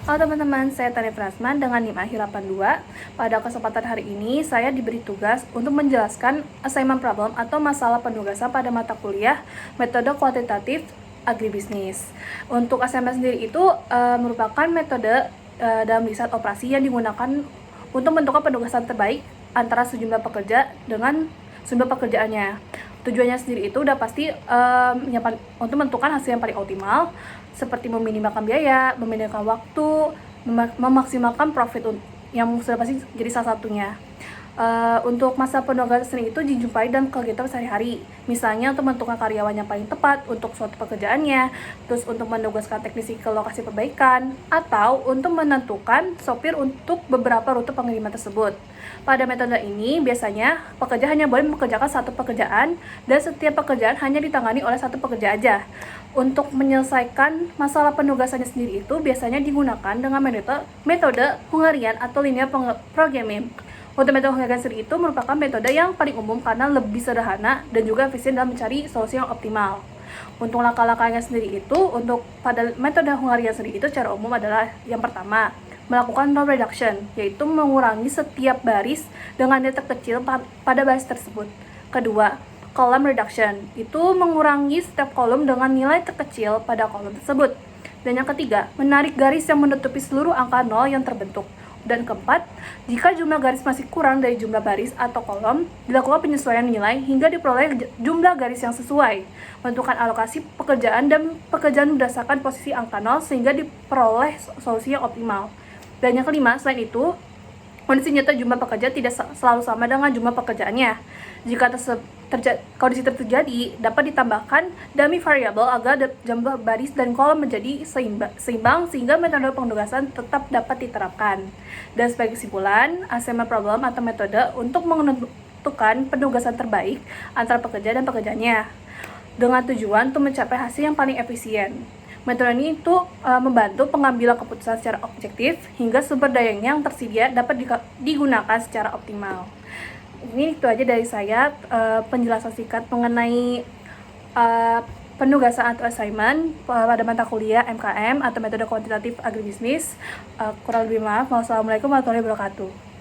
Halo teman-teman, saya Tania Prasman dengan NIM Akhir 82. Pada kesempatan hari ini, saya diberi tugas untuk menjelaskan assignment problem atau masalah penugasan pada mata kuliah metode kuantitatif agribisnis. Untuk assignment sendiri itu merupakan metode dalam riset operasi yang digunakan untuk menentukan penugasan terbaik antara sejumlah pekerja dengan sumber pekerjaannya. Tujuannya sendiri itu udah pasti untuk menentukan hasil yang paling optimal, seperti meminimalkan biaya, meminimalkan waktu, memaksimalkan profit yang sudah pasti jadi salah satunya. Untuk masa penugasan itu dijumpai dalam kegiatan sehari-hari, misalnya untuk menentukan karyawan yang paling tepat untuk suatu pekerjaannya, terus untuk menugaskan teknisi ke lokasi perbaikan, atau untuk menentukan sopir untuk beberapa rute pengiriman tersebut. Pada metode ini, biasanya pekerja hanya boleh mengerjakan satu pekerjaan, dan setiap pekerjaan hanya ditangani oleh satu pekerja aja. Untuk menyelesaikan masalah penugasannya sendiri itu biasanya digunakan dengan metode Hungarian atau linear programming. Untuk metode Hungarian sendiri itu merupakan metode yang paling umum karena lebih sederhana dan juga efisien dalam mencari solusi yang optimal. Untuk langkah-langkahnya sendiri itu, untuk pada metode Hungarian sendiri itu secara umum adalah yang pertama, melakukan row reduction, yaitu mengurangi setiap baris dengan nilai terkecil pada baris tersebut. Kedua, column reduction, itu mengurangi setiap kolom dengan nilai terkecil pada kolom tersebut. Dan yang ketiga, menarik garis yang menutupi seluruh angka 0 yang terbentuk. Dan keempat, jika jumlah garis masih kurang dari jumlah baris atau kolom, dilakukan penyesuaian nilai hingga diperoleh jumlah garis yang sesuai. Menentukan alokasi pekerjaan dan pekerjaan berdasarkan posisi angka 0 sehingga diperoleh solusi yang optimal. Dan yang kelima, selain itu, kondisi nyata jumlah pekerja tidak selalu sama dengan jumlah pekerjaannya. Jika kondisi terjadi, dapat ditambahkan dummy variable agar jumlah baris dan kolom menjadi seimbang sehingga metode penugasan tetap dapat diterapkan. Dan sebagai kesimpulan, assignment problem atau metode untuk menentukan penugasan terbaik antara pekerja dan pekerjaannya dengan tujuan untuk mencapai hasil yang paling efisien. Metode ini itu membantu pengambilan keputusan secara objektif hingga sumber daya yang tersedia dapat digunakan secara optimal. Ini itu aja dari saya, penjelasan singkat mengenai penugasan atau assignment pada mata kuliah MKM atau metode kuantitatif agribisnis. Kurang lebih maaf. Wassalamualaikum warahmatullahi wabarakatuh.